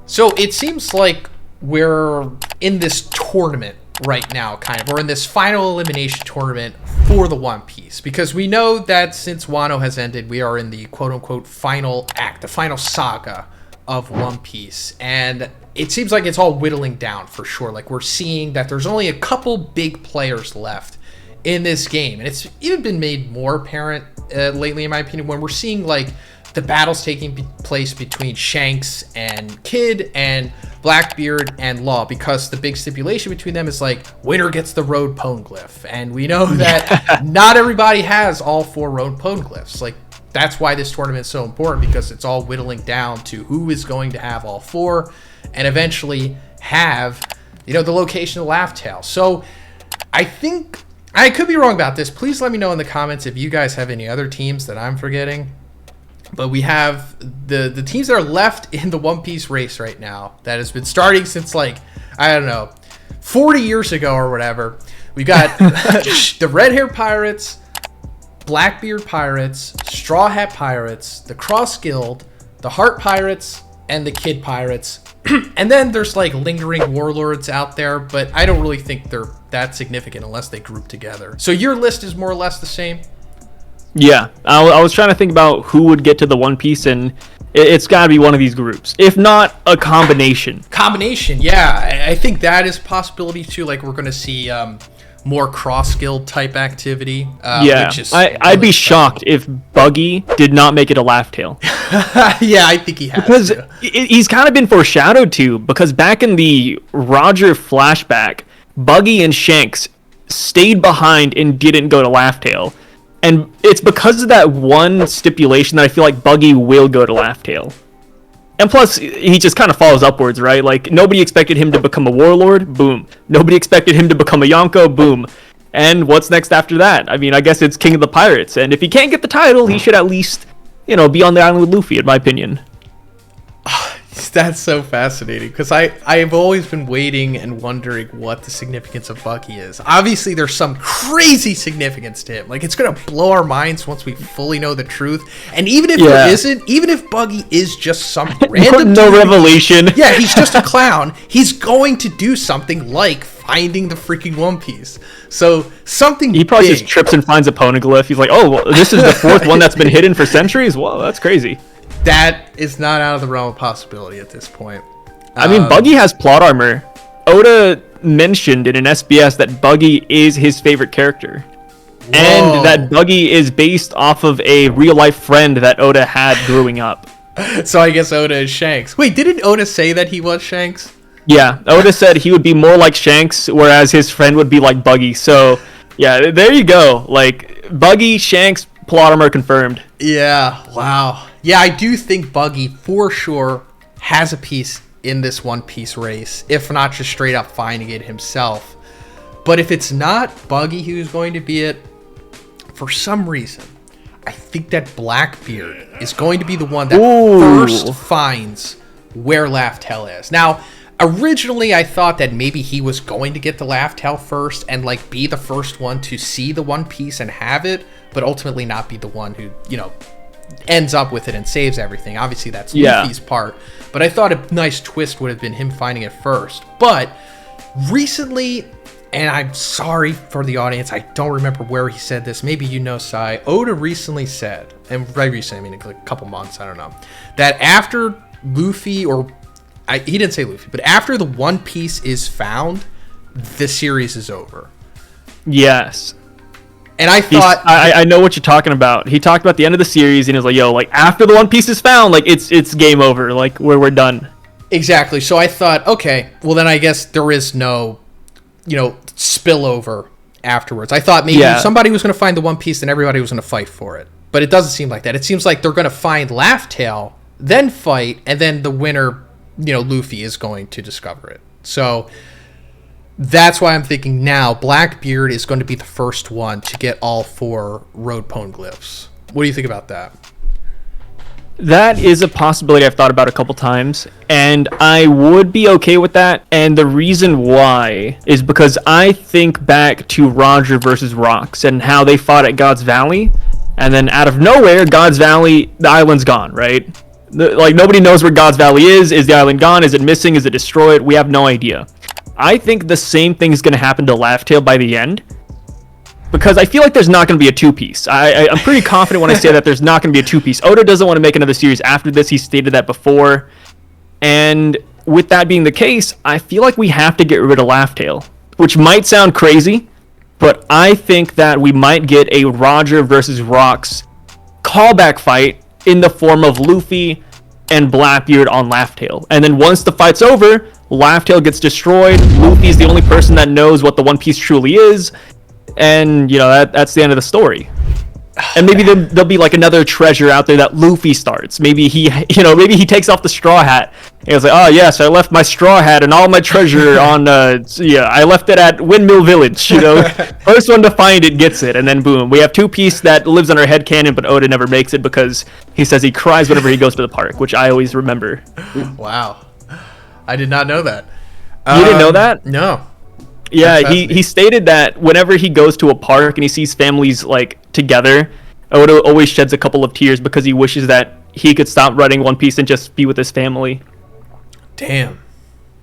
So it seems like we're in this tournament right now, kind of, or in this final elimination tournament for the One Piece, because we know that since Wano has ended, we are in the quote-unquote final act, the final saga of One Piece, and it seems like it's all whittling down for sure. Like, we're seeing that there's only a couple big players left in this game, and it's even been made more apparent lately, in my opinion, when we're seeing like the battles taking place between Shanks and Kid and Blackbeard and Law, because the big stipulation between them is like winner gets the road poneglyph, and we know that not everybody has all 4 road poneglyphs. Like, that's why this tournament is so important, because it's all whittling down to who is going to have all 4 and eventually have, you know, the location of Laugh Tale. So I think I could be wrong about this. Please let me know in the comments if you guys have any other teams that I'm forgetting. But we have the teams that are left in the One Piece race right now that has been starting since, like, I don't know, 40 years ago or whatever. We've got the Red Hair Pirates, Blackbeard Pirates, Straw Hat Pirates, the Cross Guild, the Heart Pirates, and the Kid Pirates. And then there's like lingering warlords out there, but I don't really think they're that significant unless they group together. So your list is more or less the same? Yeah, I was trying to think about who would get to the One Piece, and it's got to be one of these groups, if not a combination. Combination, yeah. I think that is a possibility too. Like, we're going to see more cross-guild type activity. Yeah, which is I'd be shocked if Buggy did not make it a Laugh Tale. Yeah, I think he has because to. He's kind of been foreshadowed to, because back in the Roger flashback, Buggy and Shanks stayed behind and didn't go to Laugh Tale. And it's because of that one stipulation that I feel like Buggy will go to Laugh Tale. And plus, he just kind of follows upwards, right? Like, nobody expected him to become a warlord, boom. Nobody expected him to become a Yonko, boom. And what's next after that? I mean, I guess it's King of the Pirates. And if he can't get the title, he should at least, you know, be on the island with Luffy, in my opinion. That's so fascinating, because I've always been waiting and wondering what the significance of Buggy is. Obviously, there's some crazy significance to him. Like, it's going to blow our minds once we fully know the truth. And even if there isn't, even if Buggy is just some random no dude, revelation. Yeah, he's just a clown. He's going to do something like finding the freaking One Piece. So something he probably big. just trips and finds a poneglyph. He's like, oh, well, this is the 4th one that's been hidden for centuries? Whoa, that's crazy. That is not out of the realm of possibility at this point. I mean, Buggy has plot armor. Oda mentioned in an SBS that Buggy is his favorite character. Whoa. And that Buggy is based off of a real-life friend that Oda had growing up. So I guess Oda is Shanks. Wait, didn't Oda say that he was Shanks? Yeah, Oda said he would be more like Shanks, whereas his friend would be like Buggy. So, yeah, there you go. Like, Buggy, Shanks, plot armor confirmed. Yeah, wow. Yeah, I do think Buggy, for sure, has a piece in this One Piece race, if not just straight up finding it himself. But if it's not Buggy who's going to be it, for some reason, I think that Blackbeard is going to be the one that first finds where Laugh Tale is. Now, originally I thought that maybe he was going to get the Laugh Tale first and like be the first one to see the One Piece and have it, but ultimately not be the one who, you know, ends up with it and saves everything. Obviously that's Luffy's part, but I thought a nice twist would have been him finding it first. But recently, and I'm sorry for the audience, I don't remember where he said this, maybe you know, Sai, Oda recently said, and by recently I mean like a couple months, I don't know, that after Luffy, he didn't say Luffy, but after the One Piece is found, the series is over. Yes. And I thought... I know what you're talking about. He talked about the end of the series, and he was like, yo, like, after the One Piece is found, like, it's game over. Like, we're done. Exactly. So I thought, okay, well, then I guess there is no, you know, spillover afterwards. I thought maybe somebody was going to find the One Piece, and everybody was going to fight for it. But it doesn't seem like that. It seems like they're going to find Laugh Tale, then fight, and then the winner, you know, Luffy, is going to discover it. So... that's why I'm thinking now Blackbeard is going to be the first one to get all 4 road poneglyphs. What do you think about that? That is a possibility I've thought about a couple times, and I would be okay with that. And the reason why is because I think back to Roger versus Rocks and how they fought at God's Valley, and then out of nowhere, God's Valley, the island's gone, right? Like, nobody knows where God's Valley is. Is the island gone? Is it missing? Is it destroyed? We have no idea. I think the same thing is going to happen to Laughtail by the end, because I feel like there's not going to be a two-piece. I'm pretty confident when I say that there's not going to be a two-piece. Oda doesn't want to make another series after this. He stated that before. And with that being the case, I feel like we have to get rid of Laughtail, which might sound crazy, but I think that we might get a Roger versus Rocks callback fight in the form of Luffy and Blackbeard on Laughtail. And then once the fight's over, Laughtail gets destroyed. Luffy's the only person that knows what the One Piece truly is. And, you know, that's the end of the story. And maybe there'll be like another treasure out there that Luffy starts. Maybe he takes off the straw hat. And he's like, oh yes, I left my straw hat and all my treasure on, I left it at Windmill Village, you know. First one to find it gets it, and then boom. We have Two Piece that lives on our headcanon, but Oda never makes it because he says he cries whenever he goes to the park, which I always remember. Wow. I did not know that. You didn't know that? No. Yeah, he stated that whenever he goes to a park and he sees families like together, Oda always sheds a couple of tears because he wishes that he could stop writing One Piece and just be with his family. Damn.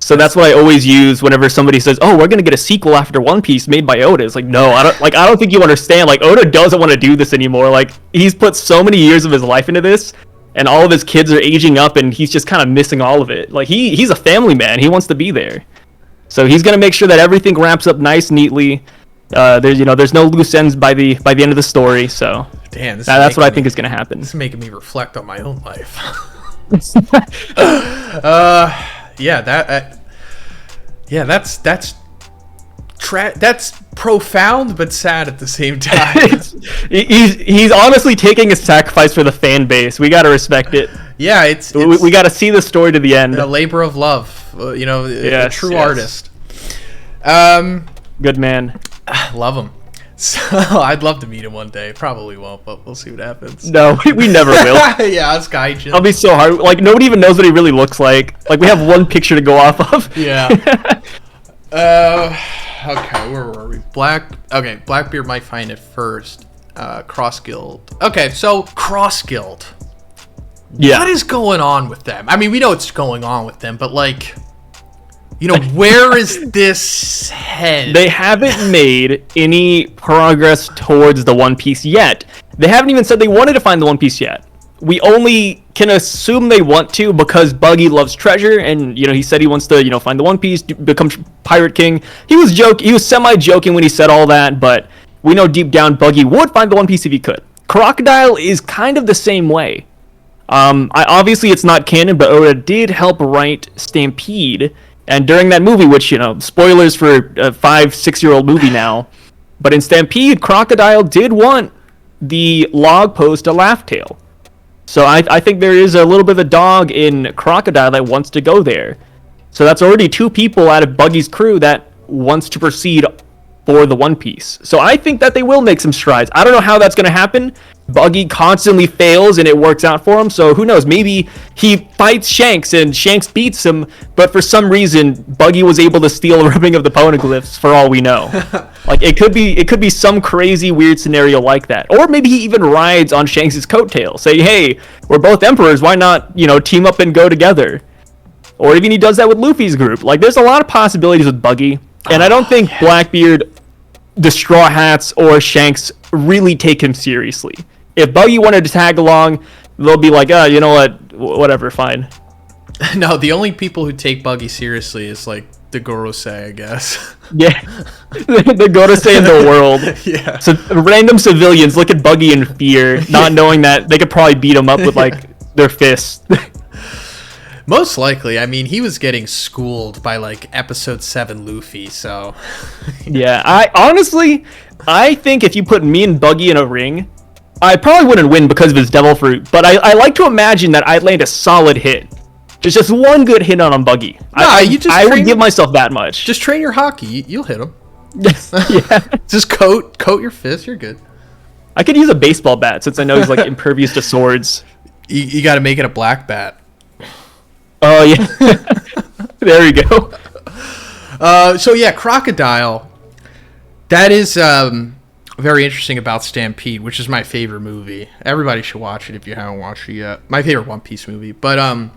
So that's what I always use whenever somebody says, "Oh, we're gonna get a sequel after One Piece made by Oda." It's like, no, I don't think you understand. Like, Oda doesn't want to do this anymore. Like, he's put so many years of his life into this, and all of his kids are aging up, and he's just kind of missing all of it. Like, he's a family man. He wants to be there. So he's gonna make sure that everything wraps up nice, neatly. There's no loose ends by the end of the story. So damn, that's what I think is gonna happen. This is making me reflect on my own life. That's profound but sad at the same time. he's honestly taking a sacrifice for the fan base. We gotta respect it. Yeah, it's we gotta see the story to the end. A labor of love. A true artist. Good man. Love him. So I'd love to meet him one day. Probably won't, but we'll see what happens. No, we never will. Yeah, it's Gaijin. I'll be so hard. Like, nobody even knows what he really looks like. Like, we have one picture to go off of. Yeah. Okay, where were we? Blackbeard might find it first. Cross Guild. Okay, so Cross Guild. Yeah. What is going on with them? I mean, we know what's going on with them, but like, where is this head? They haven't made any progress towards the One Piece yet. They haven't even said they wanted to find the One Piece yet. We only can assume they want to because Buggy loves treasure, and he said he wants to find the One Piece, become Pirate King. He was semi-joking when he said all that, but we know deep down Buggy would find the One Piece if he could. Crocodile is kind of the same way. Obviously it's not canon, but Oda did help write Stampede, and during that movie, which spoilers for a 5-6-year-old movie now, but in Stampede, Crocodile did want the log post to Laughtail. So I think there is a little bit of a dog in Crocodile that wants to go there. So that's already 2 people out of Buggy's crew that wants to proceed for the One Piece. So I think that they will make some strides. I don't know how that's going to happen. Buggy constantly fails and it works out for him. So who knows? Maybe he fights Shanks and Shanks beats him, but for some reason Buggy was able to steal a ribbing of the poneglyphs for all we know. Like, it could be some crazy weird scenario like that. Or maybe he even rides on Shanks' coattail. Say, hey, we're both emperors, why not, team up and go together? Or even he does that with Luffy's group. Like, there's a lot of possibilities with Buggy. And I don't think Blackbeard, the Straw Hats, or Shanks really take him seriously. If Buggy wanted to tag along, they'll be like, you know what, whatever, fine. No, the only people who take Buggy seriously is like the Gorosei, I guess. Yeah, the Gorosei in the world. Yeah. So random civilians look at Buggy in fear, not knowing that they could probably beat him up with like their fists. Most likely. I mean, he was getting schooled by like episode 7 Luffy, so. Yeah, I think if you put me and Buggy in a ring, I probably wouldn't win because of his devil fruit, but I like to imagine that I'd land a solid hit. Just one good hit on Buggy. I would give myself that much. Just train your hockey. You'll hit him. Yeah. Just coat your fist. You're good. I could use a baseball bat since I know he's like impervious to swords. You got to make it a black bat. Oh, yeah. There we go. So, yeah, Crocodile. That is very interesting about Stampede, which is my favorite movie. Everybody should watch it if you haven't watched it yet. My favorite One Piece movie. But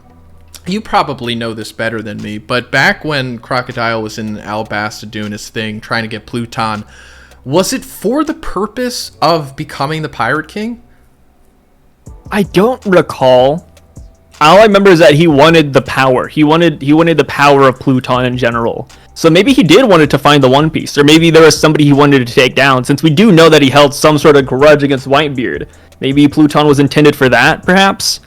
you probably know this better than me. But back when Crocodile was in Alabasta doing his thing, trying to get Pluton, was it for the purpose of becoming the Pirate King? I don't recall. All I remember is that he wanted the power. He wanted the power of Pluton in general. So maybe he did want it to find the One Piece, or maybe there was somebody he wanted to take down. Since we do know that he held some sort of grudge against Whitebeard, maybe Pluton was intended for that, perhaps.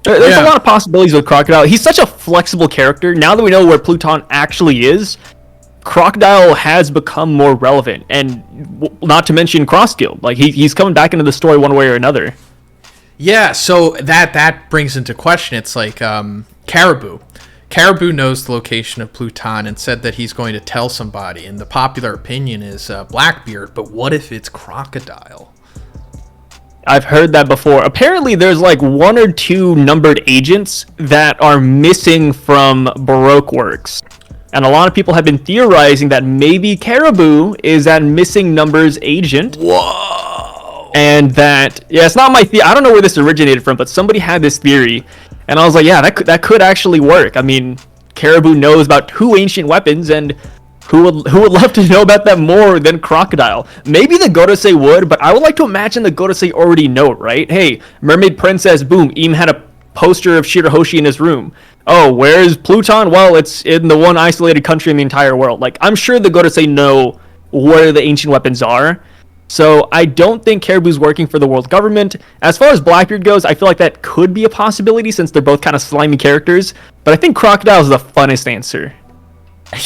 There's a lot of possibilities with Crocodile. He's such a flexible character. Now that we know where Pluton actually is, Crocodile has become more relevant, and not to mention Cross Guild. Like he's coming back into the story one way or another. Yeah, so that brings into question. It's like Caribou. Caribou knows the location of Pluton and said that he's going to tell somebody. And the popular opinion is Blackbeard. But what if it's Crocodile? I've heard that before. Apparently, there's like 1 or 2 numbered agents that are missing from Baroque works. And a lot of people have been theorizing that maybe Caribou is that missing numbers agent. Whoa! And that, yeah, it's not my theory. I don't know where this originated from, but somebody had this theory. And I was like, yeah, that could actually work. I mean, Caribou knows about 2 ancient weapons, and who would love to know about that more than Crocodile? Maybe the Godosei would, but I would like to imagine the Godosei already know, right? Hey, Mermaid Princess, boom, Im had a poster of Shirahoshi in his room. Oh, where's Pluton? Well, it's in the one isolated country in the entire world. Like, I'm sure the Godosei know where the ancient weapons are. So I don't think Caribou's working for the world government. As far as Blackbeard goes, I feel like that could be a possibility since they're both kind of slimy characters. But I think Crocodile is the funnest answer.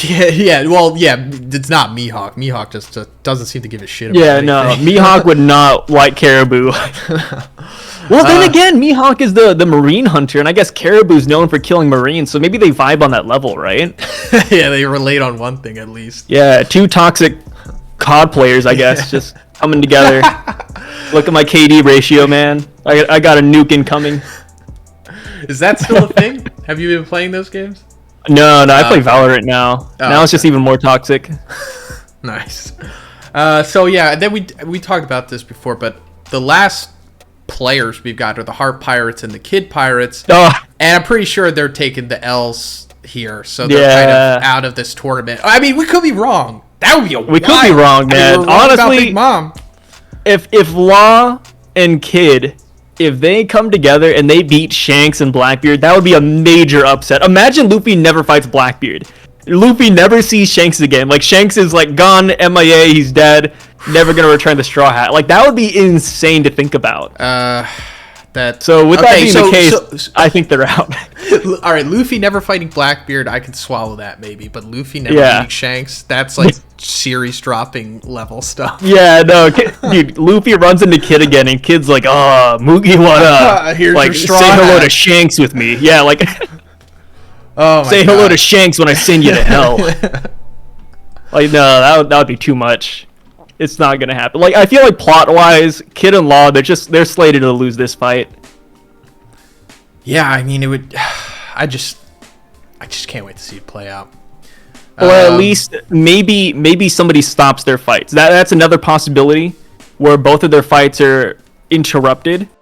Yeah. Well, yeah, it's not Mihawk. Mihawk just doesn't seem to give a shit about anything. No, Mihawk would not like Caribou. Well, then again, Mihawk is the marine hunter, and I guess Caribou's known for killing marines, so maybe they vibe on that level, right? Yeah, they relate on one thing at least. Yeah, 2 toxic COD players, I guess, just coming together. Look at my KD ratio, man. I got a nuke incoming. Is that still a thing? Have you been playing those games? No, I play Valorant now. Now it's just even more toxic. Nice. So yeah, then we talked about this before, but the last players we've got are the Heart Pirates and the Kid Pirates. And I'm pretty sure they're taking the L's here, so they're kind of out of this tournament. I mean, we could be wrong. That would be we could be wrong, man. We're wrong honestly, about Big Mom. If Law and Kid, if they come together and they beat Shanks and Blackbeard, that would be a major upset. Imagine Luffy never fights Blackbeard. Luffy never sees Shanks again. Like, Shanks is like gone, MIA, he's dead, never gonna return the Straw Hat. Like, that would be insane to think about. So with that being the case, I think they're out. All right, Luffy never fighting Blackbeard, I can swallow that maybe, but Luffy never beating Shanks, that's like series dropping level stuff. Yeah, no, dude, Luffy runs into Kid again, and Kid's like, "Oh, Moogie, what up? Here's like, your straw say hello hat. to Shanks with me." Yeah, like, oh my say God. hello to Shanks when I send you to hell. Like, no, that would be too much. It's not gonna happen. Like, I feel like plot-wise, Kid and Law, they're slated to lose this fight. Yeah, I mean, it would. I just can't wait to see it play out. Or at least maybe somebody stops their fights. That's another possibility, where both of their fights are interrupted